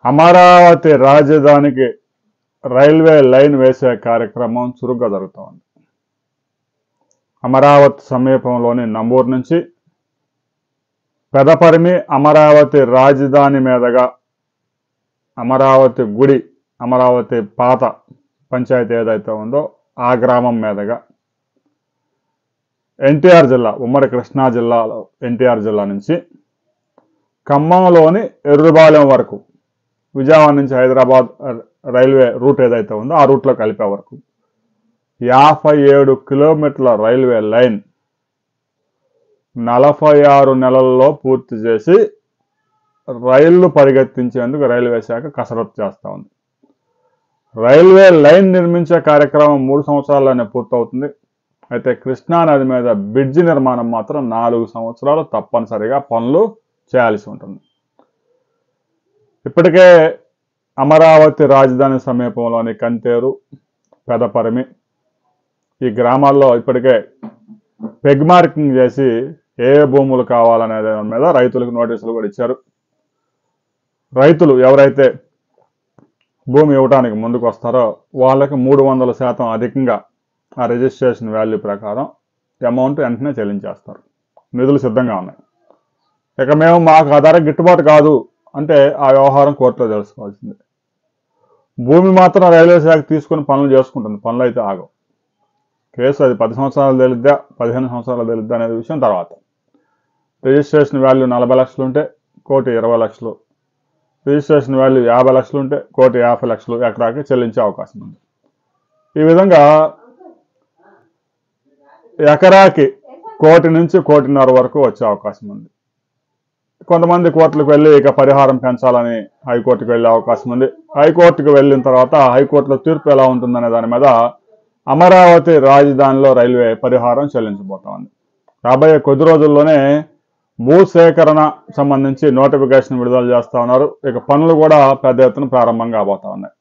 అమరావతి రాజధానికి railway line వేసే కార్యక్రమం చురుగ్గా జరుగుతూ ఉంది. అమరావతి సమీపంలోని నంబూరు నుంచి పెదపరిమి అమరావతి రాజధాని మీదుగా అమరావతి గుడి, అమరావతి పాత పంచాయతీ ఏదైతే ఉందో ఆ గ్రామం మీదుగా ఎన్టీఆర్ జిల్లా, ఉమ్మడి కృష్ణా జిల్లాలో ఎన్టీఆర్ జిల్లా నుంచి ఖమ్మంలోని ఎర్రుబాలెం వరకు, విజయవాడ నుంచి హైదరాబాద్ రైల్వే రూట్ ఏదైతే ఉందో ఆ రూట్లో కలిపే వరకు 57 కిలోమీటర్ల రైల్వే లైన్ 46 నెలల్లో పూర్తి చేసి రైళ్లు పరిగెత్తించేందుకు రైల్వే శాఖ కసరత్తు చేస్తూ ఉంది. రైల్వే లైన్ నిర్మించే కార్యక్రమం 3 సంవత్సరాల్లోనే పూర్తవుతుంది. అయితే కృష్ణానది మీద బ్రిడ్జి నిర్మాణం మాత్రం 4 సంవత్సరాలు తప్పనిసరిగా పనులు చేయాల్సి ఉంటుంది. ఇప్పటికే అమరావతి రాజధాని సమీపంలోని కంతేరు, పెదపరిమి ఈ గ్రామాల్లో ఇప్పటికే పెగ్ మార్కింగ్ చేసి ఏ భూములు కావాలనే దాని మీద రైతులకు నోటీసులు కూడా ఇచ్చారు. రైతులు ఎవరైతే భూమి ఇవ్వడానికి ముందుకు వస్తారో వాళ్ళకి 300% అధికంగా ఆ రిజిస్ట్రేషన్ వాల్యూ ప్రకారం అమౌంట్ వెంటనే చెల్లించేస్తారు. నిధులు సిద్ధంగా ఉన్నాయి. ఇక మేము మాకు ఆ ధర గిట్టుబాటు కాదు అంటే ఆ వ్యవహారం కోర్టులో తెలుసుకోవాల్సిందే. భూమి మాత్రం రైల్వే శాఖ తీసుకుని పనులు చేసుకుంటుంది. పనులు అయితే ఆగవు. కేసు అది 10 సంవత్సరాలు తెలిద్దా 15 సంవత్సరాలు తెలిద్దా అనే విషయం తర్వాత. రిజిస్ట్రేషన్ వాల్యూ 40 లక్షలు ఉంటే 1,20 లక్షలు, రిజిస్ట్రేషన్ వాల్యూ 50 లక్షలు ఉంటే 1,50 లక్షలు ఎకరాకి చెల్లించే అవకాశం ఉంది. ఈ విధంగా ఎకరాకి 1 నుంచి 1.5 వరకు వచ్చే అవకాశం ఉంది. కొంతమంది కోర్టులకు వెళ్ళి ఇక పరిహారం పెంచాలని హైకోర్టుకు వెళ్ళే అవకాశం ఉంది. హైకోర్టుకు వెళ్ళిన తర్వాత హైకోర్టులో తీర్పు ఎలా ఉంటుందనే దాని మీద అమరావతి రాజధానిలో రైల్వే పరిహారం చెల్లించబోతా ఉంది. రాబోయే కొద్ది రోజుల్లోనే భూసేకరణ సంబంధించి నోటిఫికేషన్ విడుదల చేస్తా ఉన్నారు. ఇక పనులు కూడా పెద్ద ఎత్తున ప్రారంభం కాబోతా ఉన్నాయి.